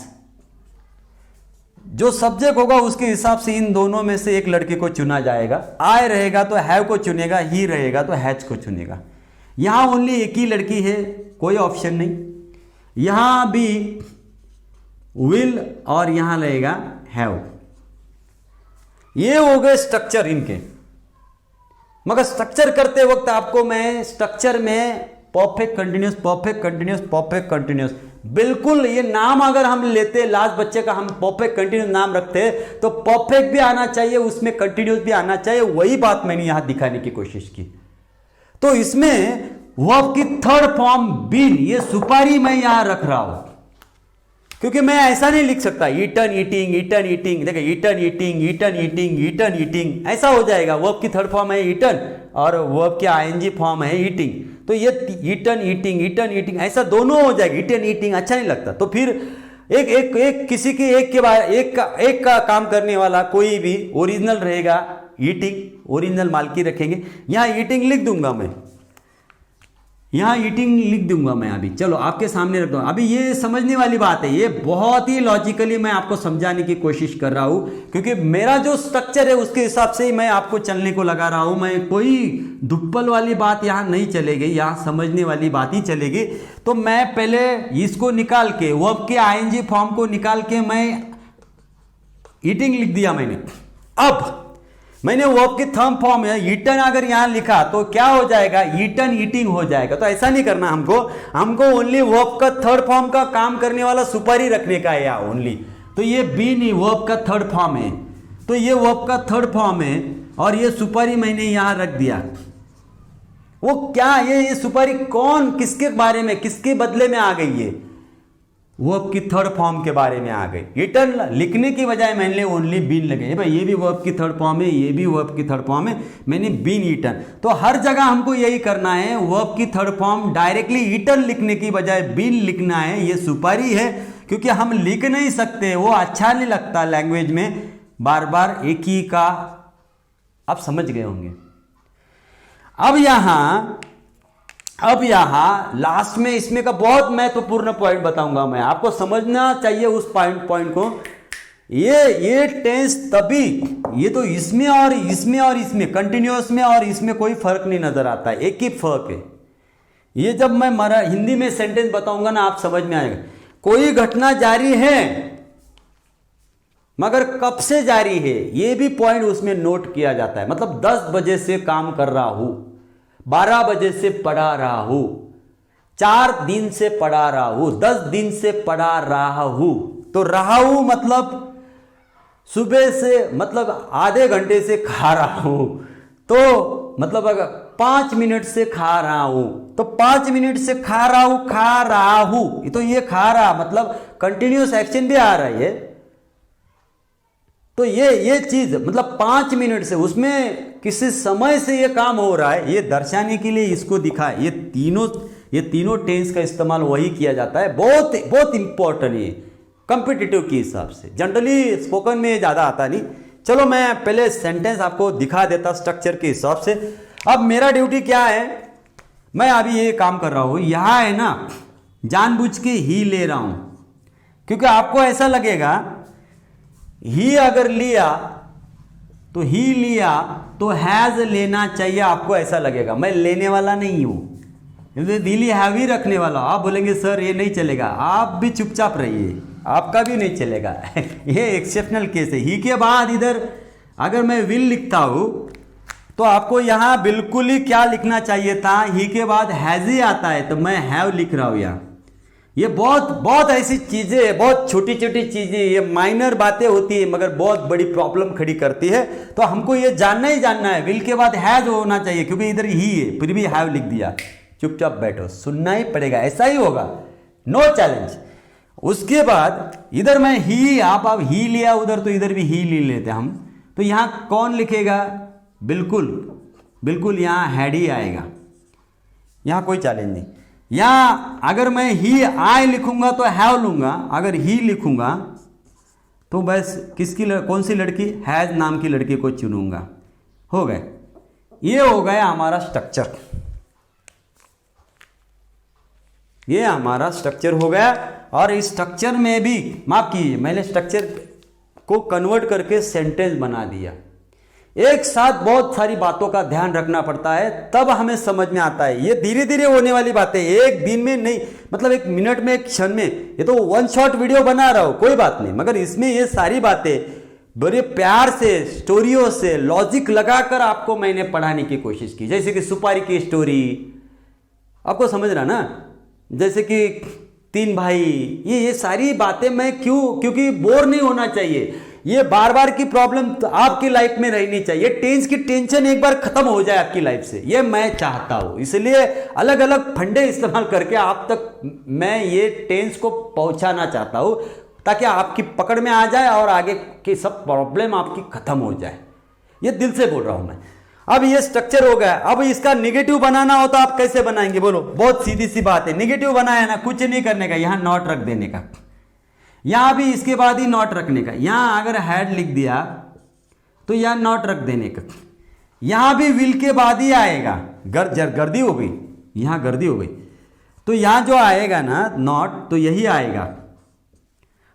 Speaker 1: जो सब्जेक्ट होगा उसके हिसाब से इन दोनों में से एक लड़के को चुना जाएगा। आई रहेगा तो हैव को चुनेगा, ही रहेगा तो हैज को चुनेगा। यहां ओनली एक ही लड़की है, कोई ऑप्शन नहीं। यहां भी विल और यहां रहेगा हैव। ये हो गए स्ट्रक्चर इनके। मगर स्ट्रक्चर करते वक्त आपको मैं स्ट्रक्चर में perfect continuous, perfect continuous, perfect continuous, बिल्कुल ये नाम अगर हम लेते लास्ट बच्चे का, हम परफेक्ट कंटिन्यूअस नाम रखते तो परफेक्ट भी आना चाहिए, उसमें कंटिन्यूअस भी आना चाहिए। वही बात मैंने यहां दिखाने की कोशिश की। तो इसमें वर्ब की थर्ड फॉर्म बीन, ये सुपारी मैं यहां रख रहा हूं, क्योंकि मैं ऐसा नहीं लिख सकता ईटन ईटिंग, ईटन ईटिंग। देखिए eaten eating, eaten eating, eaten eating, ऐसा हो जाएगा। वर्ब की थर्ड फॉर्म है ईटन और वर्ब की आईएनजी फॉर्म है ईटिंग, तो ये ईटन ईटिंग, ईटन ईटिंग, ऐसा दोनों हो जाएगा। ईटन ईटिंग अच्छा नहीं लगता। तो फिर एक एक एक किसी के एक के बाद एक का काम करने वाला कोई भी ओरिजिनल रहेगा ईटिंग, ओरिजिनल मालकी रखेंगे। यहां ईटिंग लिख दूंगा मैं, यहां ईटिंग लिख दूंगा मैं अभी। चलो आपके सामने रख दूंगा। अभी ये समझने वाली बात है, ये बहुत ही लॉजिकली मैं आपको समझाने की कोशिश कर रहा हूं, क्योंकि मेरा जो स्ट्रक्चर है उसके हिसाब से ही मैं आपको चलने को लगा रहा हूं। मैं कोई दुप्पल वाली बात यहां नहीं चलेगी, यहां समझने वाली बात ही चलेगी। तो मैं पहले इसको निकाल के, वर्ब के आईएनजी फॉर्म को निकाल के मैं ईटिंग लिख दिया मैंने। अब मैंने वर्ब की थर्ड फॉर्म है ईटन अगर यहां लिखा तो क्या हो जाएगा? ईटन ईटिंग हो जाएगा। तो ऐसा नहीं करना हमको ओनली वर्ब का थर्ड फॉर्म का काम करने वाला सुपारी रखने का है यहाँ ओनली। तो ये बी नहीं, वर्ब का थर्ड फॉर्म है, तो ये वर्ब का थर्ड फॉर्म है और ये सुपारी मैंने यहां रख दिया। वो क्या, ये सुपारी कौन, किसके बारे में, किसके बदले में आ गई? ये वर्ब की थर्ड फॉर्म के बारे में आ गई। ईटन लिखने की बजाय मैंने ओनली बीन लगे। भाई ये भी वर्ब की थर्ड फॉर्म है, ये भी वर्ब की थर्ड फॉर्म है, मैंने बीन ईटन। तो हर जगह हमको यही करना है, वर्ब की थर्ड फॉर्म डायरेक्टली ईटन लिखने की बजाय बीन लिखना है। ये सुपारी है, क्योंकि हम लिख नहीं सकते, वो अच्छा नहीं लगता लैंग्वेज में बार बार एक ही का। आप समझ गए होंगे। अब यहां लास्ट में इसमें का बहुत महत्वपूर्ण पॉइंट बताऊंगा मैं आपको, समझना चाहिए उस पॉइंट को। ये टेंस तभी, ये तो इसमें और इसमें और इसमें, कंटिन्यूअस में और इसमें कोई फर्क नहीं नजर आता है, एक ही फर्क है। ये जब मैं हिंदी में सेंटेंस बताऊंगा ना, आप समझ में आएगा। कोई घटना जारी है, मगर कब से जारी है ये भी पॉइंट उसमें नोट किया जाता है। मतलब 10 बजे से काम कर रहा हूं, 12 बजे से पढ़ा रहा हूं, 4 दिन से पढ़ा रहा हूं, 10 दिन से पढ़ा रहा हूं। तो रहा हूं मतलब सुबह से, मतलब आधे घंटे से खा रहा हूं, तो मतलब अगर 5 मिनट से खा रहा हूं, तो 5 मिनट से खा रहा हूं, तो ये खा रहा मतलब कंटिन्यूअस एक्शन भी आ रहा है। तो ये चीज मतलब 5 मिनट से, उसमें किसी समय से ये काम हो रहा है, ये दर्शाने के लिए इसको दिखा। ये तीनों टेंस का इस्तेमाल वही किया जाता है। बहुत बहुत इंपॉर्टेंट है कॉम्पिटिटिव के हिसाब से। जनरली स्पोकन में ज्यादा आता नहीं। चलो मैं पहले सेंटेंस आपको दिखा देता स्ट्रक्चर के हिसाब से। अब मेरा ड्यूटी क्या है, मैं अभी ये काम कर रहा हूं, यहां है ना जानबूझ के ही ले रहा हूं, क्योंकि आपको ऐसा लगेगा ही अगर लिया तो हैज लेना चाहिए, आपको ऐसा लगेगा। मैं लेने वाला नहीं हूं, रियली हैव ही रखने वाला। आप बोलेंगे सर ये नहीं चलेगा, आप भी चुपचाप रहिए, आपका भी नहीं चलेगा। ये एक्सेप्शनल केस है। ही के बाद इधर अगर मैं विल लिखता हूं तो आपको यहां बिल्कुल ही क्या लिखना चाहिए था, ही के बाद हैज ही आता है तो मैं हैव लिख रहा हूं यहां। ये बहुत बहुत ऐसी चीजें, बहुत छोटी छोटी चीजें, ये माइनर बातें होती है मगर बहुत बड़ी प्रॉब्लम खड़ी करती है। तो हमको ये जानना ही जानना है, विल के बाद हैज होना चाहिए क्योंकि इधर ही है, फिर भी हैव लिख दिया। चुपचाप बैठो, सुनना ही पड़ेगा, ऐसा ही होगा, नो चैलेंज। उसके बाद इधर मैं ही, आप अब ही लिया उधर तो इधर भी ही ले लेते हम। तो यहां कौन लिखेगा, बिल्कुल बिल्कुल यहां हैड ही आएगा, यहां कोई चैलेंज नहीं। यहां अगर मैं ही आई लिखूंगा तो हैव लूंगा, अगर ही लिखूंगा तो बस किसकी कौन सी लड़की, हैज नाम की लड़की को चुनूंगा। हो गए, ये हो गया हमारा स्ट्रक्चर, ये हमारा स्ट्रक्चर हो गया। और इस स्ट्रक्चर में भी माफ कीजिए, मैंने स्ट्रक्चर को कन्वर्ट करके सेंटेंस बना दिया। एक साथ बहुत सारी बातों का ध्यान रखना पड़ता है, तब हमें समझ में आता है। ये धीरे धीरे होने वाली बातें, एक दिन में नहीं, मतलब एक मिनट में, एक क्षण में। ये तो वन शॉट वीडियो बना रहा हूं, कोई बात नहीं, मगर इसमें ये सारी बातें बड़े प्यार से, स्टोरियों से, लॉजिक लगाकर आपको मैंने पढ़ाने की कोशिश की। जैसे कि सुपारी की स्टोरी, आपको समझ रहा ना, जैसे कि तीन भाई, ये सारी बातें मैं क्योंकि बोर नहीं होना चाहिए। ये बार बार की प्रॉब्लम तो आपकी लाइफ में रहनी चाहिए, टेंस की टेंशन एक बार खत्म हो जाए आपकी लाइफ से, ये मैं चाहता हूं। इसलिए अलग अलग फंडे इस्तेमाल करके आप तक मैं ये टेंस को पहुंचाना चाहता हूं, ताकि आपकी पकड़ में आ जाए और आगे की सब प्रॉब्लम आपकी खत्म हो जाए। ये दिल से बोल रहा हूं मैं। अब ये स्ट्रक्चर हो गया, अब इसका निगेटिव बनाना हो तो आप कैसे बनाएंगे बोलो, बहुत सीधी सी बात है। निगेटिव बनाया ना, कुछ नहीं करने का, यहां नॉट रख देने का, यहां भी इसके बाद ही नॉट रखने का। यहां अगर हैड लिख दिया तो यहां नॉट रख देने का, यहां भी विल के बाद ही आएगा। गर्दी हो गई, यहां गर्दी हो गई, तो यहां जो आएगा ना नॉट, तो यही आएगा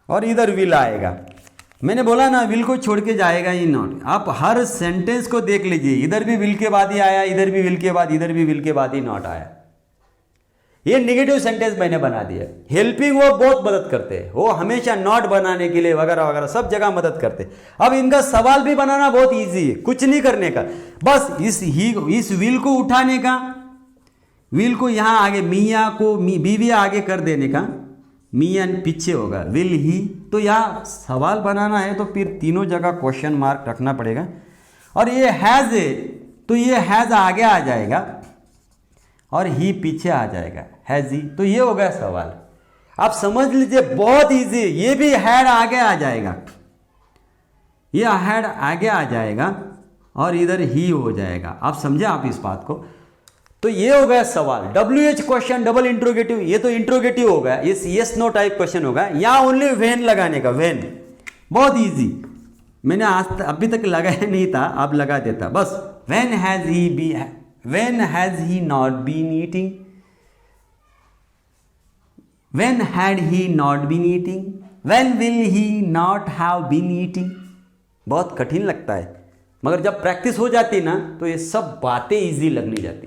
Speaker 1: और इधर विल आएगा। मैंने बोला ना, विल को छोड़ के जाएगा ही नॉट। आप हर सेंटेंस को देख लीजिए, इधर भी विल के बाद ही आया, इधर भी विल के बाद, इधर भी विल के बाद ही नॉट आया। ये नेगेटिव सेंटेंस मैंने बना दिया। हेल्पिंग वो बहुत मदद करते हैं, वो हमेशा नॉट बनाने के लिए वगैरह वगैरह सब जगह मदद करते हैं। अब इनका सवाल भी बनाना बहुत इजी है, कुछ नहीं करने का, बस इस विल को उठाने का, विल को यहां आगे मियाँ को बीवी आगे कर देने का, मियाँ पीछे होगा, विल ही। तो यहां सवाल बनाना है तो फिर तीनों जगह क्वेश्चन मार्क रखना पड़ेगा। और ये हैज है तो ये हैज आगे आ जाएगा और ही पीछे आ जाएगा, हैज ही। तो ये हो गया सवाल, आप समझ लीजिए, बहुत इजी। ये भी हैड आगे आ जाएगा, ये हैड आगे आ जाएगा और इधर ही हो जाएगा। आप समझे आप इस बात को। तो ये हो गया सवाल, WH क्वेश्चन, डबल इंट्रोगेटिव। ये तो इंट्रोगेटिव हो गया, यस नो टाइप क्वेश्चन होगा। यहां ओनली व्हेन लगाने का, व्हेन, बहुत इजी। मैंने अभी तक लगाया नहीं था, अब लगा देता बस। When has he not been eating, when had he not been eating, when will he not have been eating. बहुत कठिन लगता है, मगर जब प्रैक्टिस हो जाती है ना तो ये सब बातें इजी लगने जाती है।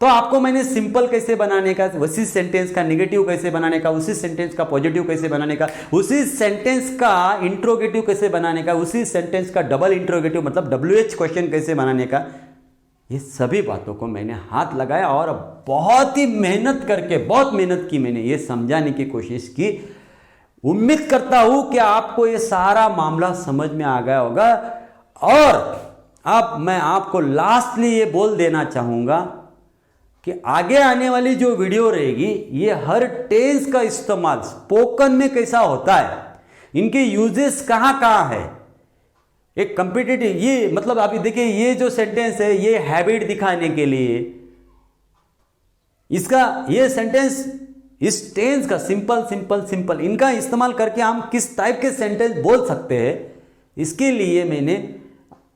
Speaker 1: तो आपको मैंने सिंपल कैसे बनाने का, उसी सेंटेंस का नेगेटिव कैसे बनाने का, उसी सेंटेंस का पॉजिटिव कैसे बनाने का, उसी सेंटेंस का इंट्रोगेटिव कैसे बनाने का, उसी सेंटेंस का डबल इंट्रोगेटिव मतलब WH क्वेश्चन कैसे बनाने का, ये सभी बातों को मैंने हाथ लगाया और बहुत ही मेहनत करके, बहुत मेहनत की मैंने ये समझाने की कोशिश की। उम्मीद करता हूं कि आपको ये सारा मामला समझ में आ गया होगा। और अब मैं आपको लास्टली ये बोल देना चाहूंगा कि आगे आने वाली जो वीडियो रहेगी, ये हर टेंस का इस्तेमाल स्पोकन में कैसा होता है, इनके यूजेस कहां कहां है, एक कॉम्पिटिटिव, ये मतलब अभी देखिए ये जो सेंटेंस है ये हैबिट दिखाने के लिए, इसका ये सेंटेंस इस टेंस का सिंपल सिंपल सिंपल, इनका इस्तेमाल करके हम किस टाइप के सेंटेंस बोल सकते हैं, इसके लिए मैंने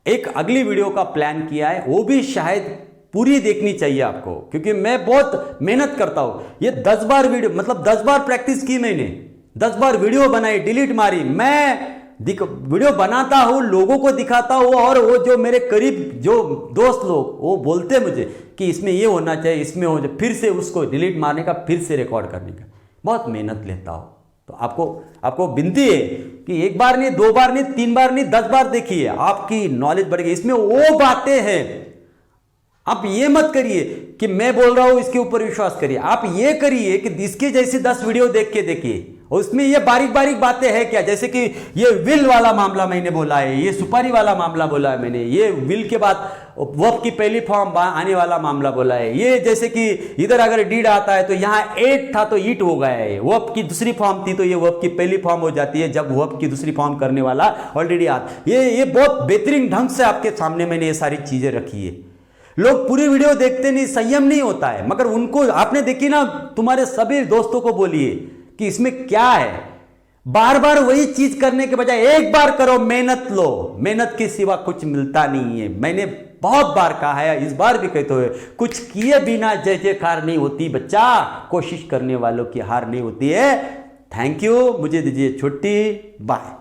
Speaker 1: एक अगली वीडियो का प्लान किया है। वो भी शायद पूरी देखनी चाहिए आपको, क्योंकि मैं बहुत मेहनत करता हूं। ये 10 बार वीडियो, मतलब 10 बार प्रैक्टिस की मैंने, 10 बार वीडियो बनाई, डिलीट मारी। मैं वीडियो बनाता हूं, लोगों को दिखाता हूं, और वो जो मेरे करीब जो दोस्त लोग वो बोलते मुझे कि इसमें ये होना चाहिए, इसमें हो जाए, फिर से उसको डिलीट मारने का, फिर से रिकॉर्ड करने का बहुत मेहनत लेता हूं। तो आपको विनती है कि एक बार नहीं, 2 बार नहीं, 3 बार नहीं, 10 बार देखिए, आपकी नॉलेज बढ़ेगी। इसमें वो बातें हैं, आप ये मत करिए कि मैं बोल रहा हूं इसके ऊपर विश्वास करिए। आप ये करिए कि इसके जैसे 10 वीडियो देख के देखिए, उसमें ये बारीक बारीक बातें हैं क्या, जैसे कि ये विल वाला मामला मैंने बोला है, ये सुपारी वाला मामला बोला है मैंने, ये विल के बाद वर्ब की पहली फॉर्म आने वाला मामला बोला है, ये जैसे कि इधर अगर डीड आता है तो यहां एट था तो ईट हो गया है, वर्ब की दूसरी फॉर्म थी तो ये वर्ब की पहली फॉर्म हो जाती है जब वर्ब की दूसरी फॉर्म करने वाला ऑलरेडी आता। ये बहुत बेहतरीन ढंग से आपके सामने मैंने ये सारी चीजें रखी है। लोग पूरी वीडियो देखते नहीं, संयम नहीं होता है, मगर उनको आपने देखी ना, तुम्हारे सभी दोस्तों को बोलिए कि इसमें क्या है, बार बार वही चीज करने के बजाय एक बार करो, मेहनत लो, मेहनत के सिवा कुछ मिलता नहीं है। मैंने बहुत बार कहा है, इस बार भी कहते हुए, कुछ किए बिना जय जयकार नहीं होती बच्चा, कोशिश करने वालों की हार नहीं होती है। थैंक यू, मुझे दीजिए छुट्टी, बाय।